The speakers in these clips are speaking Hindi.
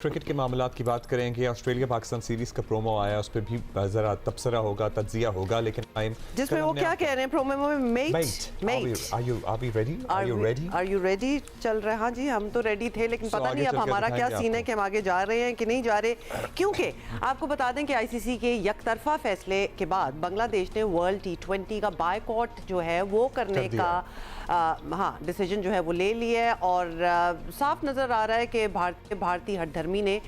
क्रिकेट के मामलात की बात करें कि ऑस्ट्रेलिया पाकिस्तान सीरीज का प्रोमो आया, उस पर भी ज़रा तबसरा होगा, तज्जिया होगा, लेकिन टाइम जिसमें वो क्या कह रहे हैं प्रोमो में मेट आर यू रेडी चल रहा है। हाँ जी, हम तो रेडी थे, लेकिन पता नहीं अब हमारा क्या सीन है कि हम आगे जा रहे हैं कि नहीं जा रहे, क्योंकि आपको बता दें कि आईसीसी के यकतरफा फैसले के बाद बांग्लादेश ने वर्ल्ड T20 का बायकॉट जो है वो करने का डिसीजन जो है वो ले लिया है। और साफ नज़र आ रहा है कि भारतीय हठधर्मी ने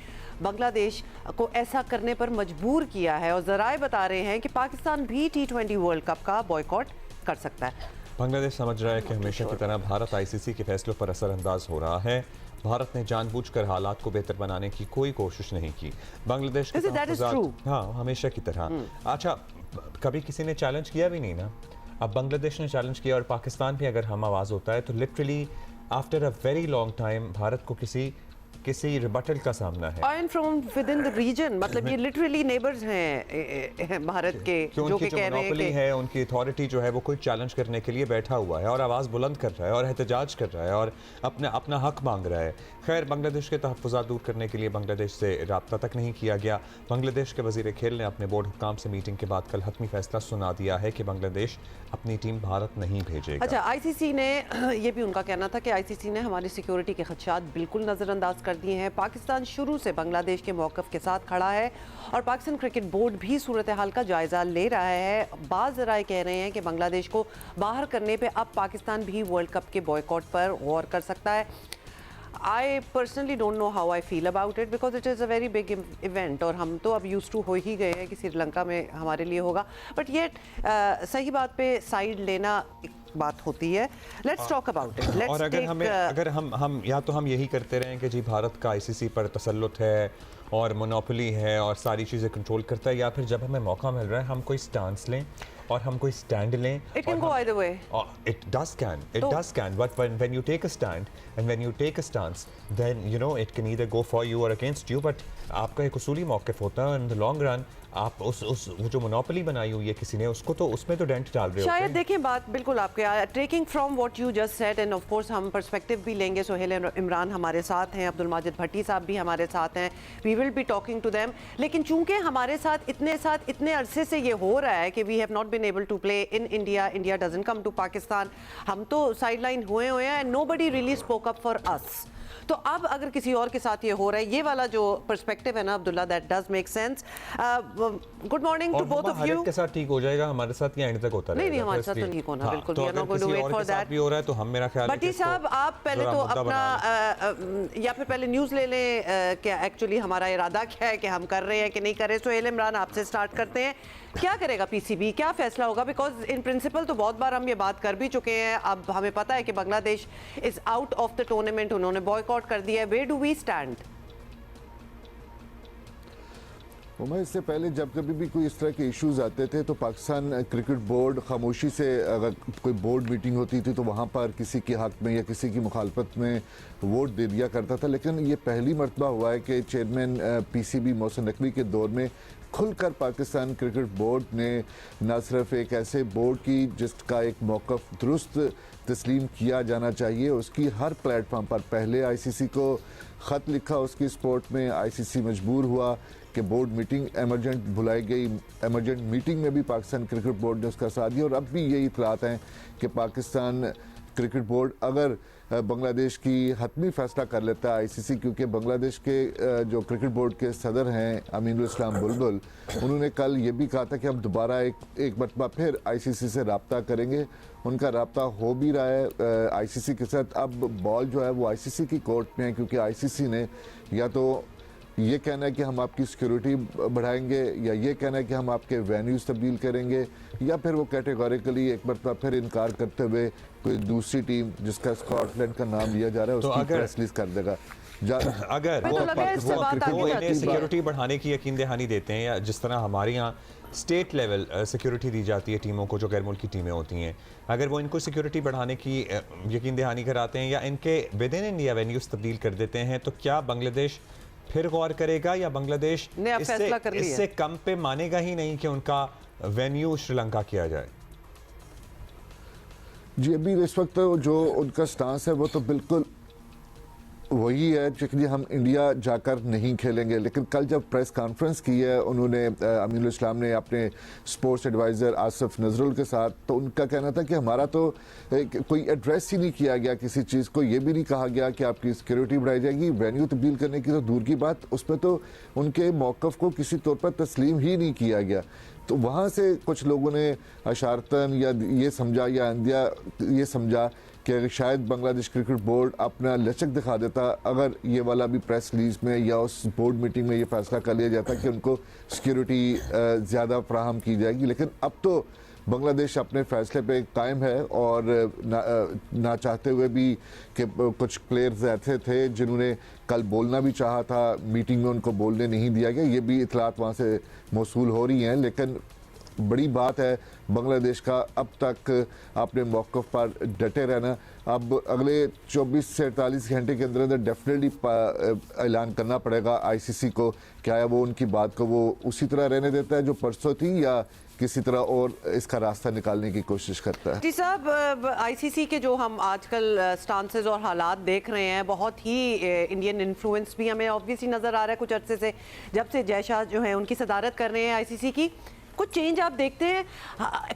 बांग्लादेश को ऐसा करने पर मजबूर किया है और ज़राए बता रहे हैं कि पाकिस्तान भी T20 वर्ल्ड कप का बॉयकॉट कर सकता है। बांग्लादेश समझ रहा है कि हमेशा की तरह भारत आईसीसी के फैसलों पर असरअंदाज हो रहा है। भारत ने जानबूझकर हालात को बेहतर बनाने की कोई कोशिश नहीं की। बांग्लादेश के हाँ, हमेशा की तरह। अच्छा, कभी किसी ने चैलेंज किया भी नहीं ना। अब बांग्लादेश ने चैलेंज किया और पाकिस्तान भी अगर हम आवाज़ होता है तो literally after a very long time Bharat को किसी रिबटल का सामना है। And from within the region, मतलब ये लिटरली नेबर्स हैं भारत के, जो कि कह रहे हैं कि है उनकी अथॉरिटी जो है वो कोई चैलेंज करने के लिए बैठा हुआ है और आवाज़ बुलंद कर रहा है और एहतजाज कर रहा है और अपना हक मांग रहा है। खैर, बांग्लादेश के तहफ़्फ़ुज़ात दूर करने के लिए बांग्लादेश से रब्ता तक नहीं किया गया। बांग्लादेश के वज़ीर खेल ने अपने बोर्ड हुकाम से मीटिंग के बाद कल हतमी फैसला सुना दिया है कि बांग्लादेश अपनी टीम भारत नहीं भेजेगा। अच्छा, आईसीसी ने ये भी उनका कहना था कि आईसीसी ने हमारी सिक्योरिटी के खदशात बिल्कुल नज़रअंदाज कर दिए हैं। पाकिस्तान शुरू से बांग्लादेश के मौक़िफ़ के साथ खड़ा है और पाकिस्तान क्रिकेट बोर्ड भी सूरत हाल का जायज़ा ले रहा है। बाज़ राय कह रहे हैं कि बांग्लादेश को बाहर करने पे अब पाकिस्तान भी वर्ल्ड कप के बॉयकॉट पर गौर कर सकता है। I personally don't know how I feel about it because it is a very big event और हम तो अब यूज टू हो ही गए हैं कि श्रीलंका में हमारे लिए होगा, बट ये सही बात पे साइड लेना एक बात होती है। Let's talk about it. और अगर हम या तो हम यही करते रहें कि जी भारत का आईसीसी पर तसल्लुत है और मोनोपोली है और सारी चीज़ें कंट्रोल करता है, या फिर जब हमें मौका मिल रहा है हम कोई स्टांस लें और हम कोई स्टैंड लें। It can go either way. It does can. But when you take a stand and when you take a stance, then you know it can either go for you or against you. But आपका एक उसूली मौक़िफ़ होता है in the long run। आप वो जो मोनोपोली बनाई हुई है किसी ने, उसको तो उसमें तो डेंट डाल रहे हो। शायद देखें बात बिल्कुल आपके taking from what you just said, end of course हम पर्सपेक्टिव भी लेंगे। सोहेल इमरान हमारे साथ हैं, अब्दुल माजिद भट्टी साहब भी हमारे साथ हैं, we will be talking to them. लेकिन चूंकि हमारे साथ इतने अरसे से ये हो रहा है कि we have not been able to play in India, India doesn't come to Pakistan, हम तो साइड लाइन हुए हैं and nobody really spoke up for us. तो अब अगर किसी और के साथ ये हो रहा है, ये वाला जो पर्सपेक्टिव है ना Abdullah, that does make sense. Good morning to both of you. के साथ ठीक हो जाएगा, हमारे साथ ये एंड तक होता रहेगा। नहीं, हमारे साथ तो ठीक होना बिल्कुल भी, तो किसी और के साथ भी हो रहा है तो हम, मेरा ख्याल है भट्टी साहब आप पहले तो अपना या फिर पहले न्यूज़ ले लें, क्या एक्चुअली हमारा इरादा क्या है कि हम कर रहे हैं कि नहीं कर रहे। सोहेल इमरान आपसे स्टार्ट करते हैं, क्या करेगा पीसीबी, क्या फैसला होगा? बिकॉज इन प्रिंसिपल तो बहुत बार हम ये बात कर भी चुके हैं, अब हमें पता है कि Bangladesh is out of the tournament, उन्होंने बॉयकॉट कर दिया है। Where do we stand? इससे पहले जब कभी भी कोई इस तरह के इश्यूज आते थे तो पाकिस्तान क्रिकेट बोर्ड खामोशी से, अगर कोई बोर्ड मीटिंग होती थी तो वहाँ पर किसी के हक में या किसी की मुखालफत में वोट दे दिया करता था। लेकिन ये पहली मरतबा हुआ है कि चेयरमैन पीसीबी मोहसिन नकवी के दौर में खुलकर पाकिस्तान क्रिकेट बोर्ड ने न सिर्फ एक ऐसे बोर्ड की जिसका एक मौक़िफ़ दुरुस्त तस्लीम किया जाना चाहिए, उसकी हर प्लेटफॉर्म पर पहले आईसीसी को ख़त लिखा, उसकी सपोर्ट में आईसीसी मजबूर हुआ कि बोर्ड मीटिंग एमरजेंट बुलाई गई। एमरजेंट मीटिंग में भी पाकिस्तान क्रिकेट बोर्ड ने उसका साथ दिया और अब भी यही इतलात हैं कि पाकिस्तान क्रिकेट बोर्ड अगर बांग्लादेश की हतमी फैसला कर लेता है आईसीसी, क्योंकि बांग्लादेश के जो क्रिकेट बोर्ड के सदर हैं अमीनुल इस्लाम बुलबुल, उन्होंने कल ये भी कहा था कि हम दोबारा एक मरतबा फिर आईसीसी से रब्ता करेंगे। उनका रब्ता हो भी रहा है आईसीसी के साथ। अब बॉल जो है वो आईसीसी की कोर्ट में है, क्योंकि आईसीसी ने या तो ये कहना है कि हम आपकी सिक्योरिटी बढ़ाएंगे या ये कहना है कि हम आपके वेन्यूज़ तब्दील करेंगे, या फिर वो कैटेगोरिकली एक मरतबा फिर इनकार करते हुए कोई दूसरी टीम जिसका स्कॉटलैंड का नाम लिया जा रहा है उसकी प्रेस रिलीज कर देगा। अगर वो इन्हें सिक्योरिटी बढ़ाने की यकीन दहानी देते हैं, या जिस तरह हमारे यहाँ स्टेट लेवल सिक्योरिटी दी जाती है टीमों को जो गैर मुल्की टीमें होती हैं, अगर वो इनको सिक्योरिटी बढ़ाने की यकीन दहानी कराते हैं या इनके विद इन इंडिया वेन्यूज़ तब्दील कर देते हैं, तो क्या बांग्लादेश फिर गौर करेगा या बांग्लादेश इससे कम पे मानेगा ही नहीं कि उनका वेन्यू श्रीलंका किया जाए? जी, अभी इस वक्त जो उनका स्टांस है वो तो बिल्कुल वही है कि हम इंडिया जाकर नहीं खेलेंगे। लेकिन कल जब प्रेस कॉन्फ्रेंस की है उन्होंने अमीनुल इस्लाम ने अपने स्पोर्ट्स एडवाइज़र आसिफ नजरुल के साथ, तो उनका कहना था कि हमारा तो कोई एड्रेस ही नहीं किया गया किसी चीज़ को। ये भी नहीं कहा गया कि आपकी सिक्योरिटी बढ़ाई जाएगी। वेन्यू तब्दील करने की तो दूर की बात, उसमें तो उनके मौक़िफ़ को किसी तौर पर तस्लीम ही नहीं किया गया। तो वहाँ से कुछ लोगों ने अशारतन या ये समझा या अंदिया ये समझा कि शायद बांग्लादेश क्रिकेट बोर्ड अपना लचक दिखा देता अगर ये वाला भी प्रेस रिलीज में या उस बोर्ड मीटिंग में ये फैसला कर लिया जाता कि उनको सिक्योरिटी ज़्यादा फ्राहम की जाएगी। लेकिन अब तो बांग्लादेश अपने फैसले पे कायम है और ना चाहते हुए भी कि कुछ प्लेयर्स ऐसे थे जिन्होंने कल बोलना भी चाहा था, मीटिंग में उनको बोलने नहीं दिया गया। ये भी इतलात वहाँ से मौसूल हो रही हैं। लेकिन बड़ी बात है बांग्लादेश का अब तक अपने मौक़िफ़ पर डटे रहना। अब अगले 24 से 48 घंटे के अंदर डेफिनेटली ऐलान करना पड़ेगा आईसीसी को, क्या है वो उनकी बात को वो उसी तरह रहने देता है जो परसों थी या किसी तरह और इसका रास्ता निकालने की कोशिश करता है। जी साहब, आईसीसी के जो हम आजकल स्टांसेस और हालात देख रहे हैं, बहुत ही इंडियन इन्फ्लुएंस भी हमें ऑब्वियसली नज़र आ रहा है। कुछ अरसे से जब से जय शाह जो है उनकी सदारत कर रहे हैं आईसीसी की, कुछ चेंज आप देखते हैं?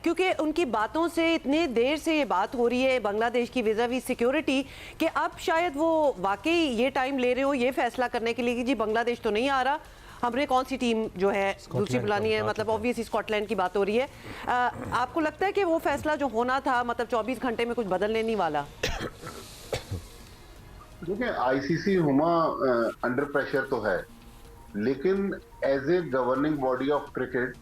क्योंकि उनकी बातों से इतने देर से ये बात हो रही है बांग्लादेश की विज़ावी सिक्योरिटी कि अब शायद वो वाकई ये टाइम ले रहे हो ये फैसला करने के लिए कि जी बांग्लादेश तो नहीं आ रहा, हमने कौन सी टीम जो है दूसरी बुलानी है। मतलब ऑब्वियसली स्कॉटलैंड की बात हो रही है। आपको लगता है कि वो फैसला जो होना था मतलब 24 घंटे में कुछ बदलने नहीं वाला? देखिए, आईसीसी हुमा अंडर प्रेशर तो है, लेकिन as a governing body of cricket,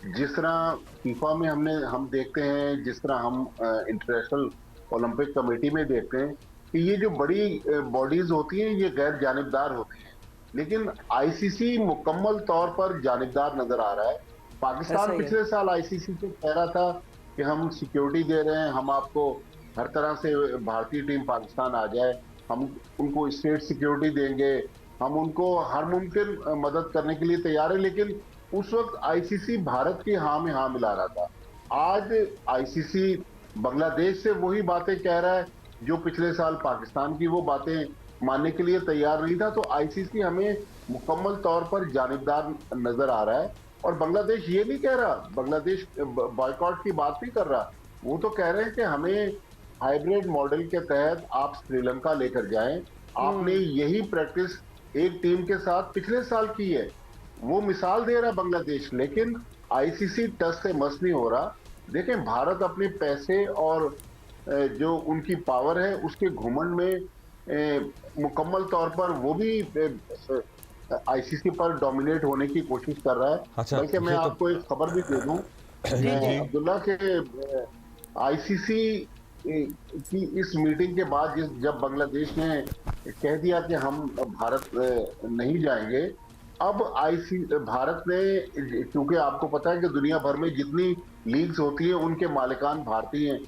जिस तरह फीफा में हम देखते हैं, जिस तरह हम इंटरनेशनल ओलंपिक कमेटी में देखते हैं कि ये जो बड़ी बॉडीज होती हैं ये गैर जानिबदार होती हैं, लेकिन आईसीसी मुकम्मल तौर पर जानिबदार नजर आ रहा है। पाकिस्तान पिछले साल आईसीसी से कह रहा था कि हम सिक्योरिटी दे रहे हैं, हम आपको हर तरह से भारतीय टीम पाकिस्तान आ जाए, हम उनको स्टेट सिक्योरिटी देंगे, हम उनको हर मुमकिन मदद करने के लिए तैयार है। लेकिन उस वक्त आईसीसी भारत की हाँ में हाँ मिला रहा था। आज आईसीसी बांग्लादेश से वही बातें कह रहा है जो पिछले साल पाकिस्तान की वो बातें मानने के लिए तैयार नहीं था। तो आईसीसी हमें मुकम्मल तौर पर जानिबदार नजर आ रहा है। और बांग्लादेश ये नहीं कह रहा, बांग्लादेश बॉयकॉट की बात नहीं कर रहा, वो तो कह रहे हैं कि हमें हाइब्रिड मॉडल के तहत आप श्रीलंका लेकर जाएं। आपने यही प्रैक्टिस एक टीम के साथ पिछले साल की है, वो मिसाल दे रहा बांग्लादेश। लेकिन आईसीसी टस से मस नहीं हो रहा। देखें, भारत अपने पैसे और जो उनकी पावर है उसके घुमंड में मुकम्मल तौर पर वो भी आईसीसी पर डोमिनेट होने की कोशिश कर रहा है। अच्छा, बल्कि मैं आपको एक खबर भी दे दूं अब्दुल्ला के आईसीसी की इस मीटिंग के बाद जब बांग्लादेश ने कह दिया कि हम भारत नहीं जाएंगे, अब भारत ने, क्योंकि आपको पता है कि दुनिया भर में जितनी लीग्स होती है उनके मालिकान भारतीय हैं।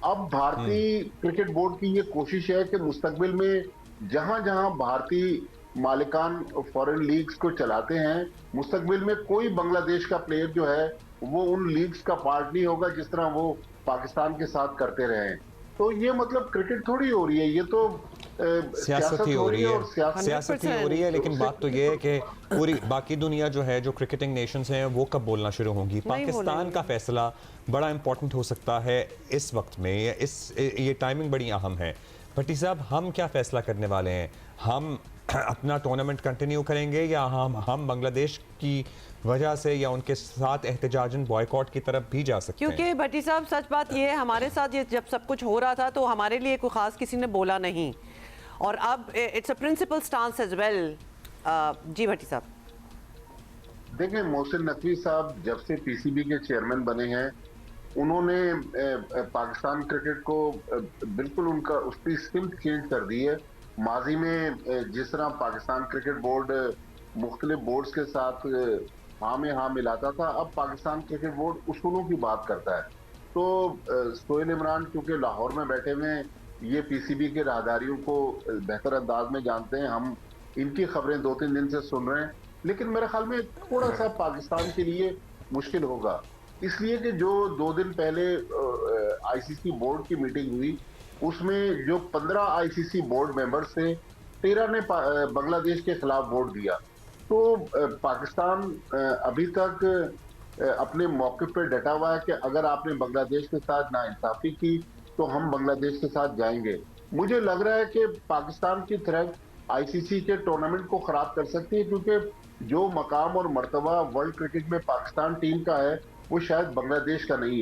अब भारतीय क्रिकेट बोर्ड की ये कोशिश है कि मुस्तकबिल में जहां जहां भारतीय मालिकान फॉरेन लीग्स को चलाते हैं, मुस्तकबिल में कोई बांग्लादेश का प्लेयर जो है वो उन लीग्स का पार्ट नहीं होगा जिस तरह वो पाकिस्तान के साथ करते रहे हैं। तो ये मतलब क्रिकेट थोड़ी हो रही है, ये तो सियासत ही हो रही है। लेकिन बात तो ये है कि पूरी बाकी दुनिया जो है, जो क्रिकेटिंग नेशंस हैं, वो कब बोलना शुरू होंगी? पाकिस्तान का फैसला बड़ा इंपॉर्टेंट हो सकता है इस वक्त में, ये टाइमिंग बड़ी अहम है। भट्टी साहब, हम क्या फैसला करने वाले हैं? हम अपना टूर्नामेंट कंटिन्यू करेंगे या हम बांग्लादेश की वजह से या उनके साथ एहतजाजन बॉयकॉट की तरफ भी जा सकते हैं? क्योंकि भट्टी साहब, सच बात ये है, हमारे साथ ये जब सब कुछ हो रहा था तो हमारे लिए कोई खास किसी ने बोला नहीं, और अब it's a principle stance as well. जी भट्टी साहब, देखें, मोहसिन नकवी साहब जब से पीसीबी के चेयरमैन बने हैं, उन्होंने पाकिस्तान क्रिकेट को बिल्कुल उसकी सिम्त चेंज कर दी है। माजी में जिस तरह पाकिस्तान क्रिकेट बोर्ड मुख्तलिफ बोर्ड्स के साथ हाँ में हाँ मिलाता था, अब पाकिस्तान क्रिकेट बोर्ड उसूलों की बात करता है। तो सोहेल इमरान क्योंकि लाहौर में बैठे हुए हैं, ये पीसीबी के राहदारियों को बेहतर अंदाज में जानते हैं। हम इनकी खबरें 2-3 दिन से सुन रहे हैं, लेकिन मेरे ख्याल में थोड़ा सा पाकिस्तान के लिए मुश्किल होगा, इसलिए कि जो 2 दिन पहले आईसीसी बोर्ड की मीटिंग हुई, उसमें जो 15 आईसीसी बोर्ड मेंबर्स थे 13 ने बांग्लादेश के खिलाफ वोट दिया। तो पाकिस्तान अभी तक अपने मौके पर डटा हुआ है कि अगर आपने बांग्लादेश के साथ नाइंसाफी की तो हम बांग्लादेश के साथ जाएंगे। मुझे लग रहा है कि पाकिस्तान की थ्रेट आईसीसी के टूर्नामेंट को खराब कर सकती है, क्योंकि जो मकाम और मर्तबा वर्ल्ड क्रिकेट में पाकिस्तान टीम का है वो शायद बांग्लादेश का नहीं है।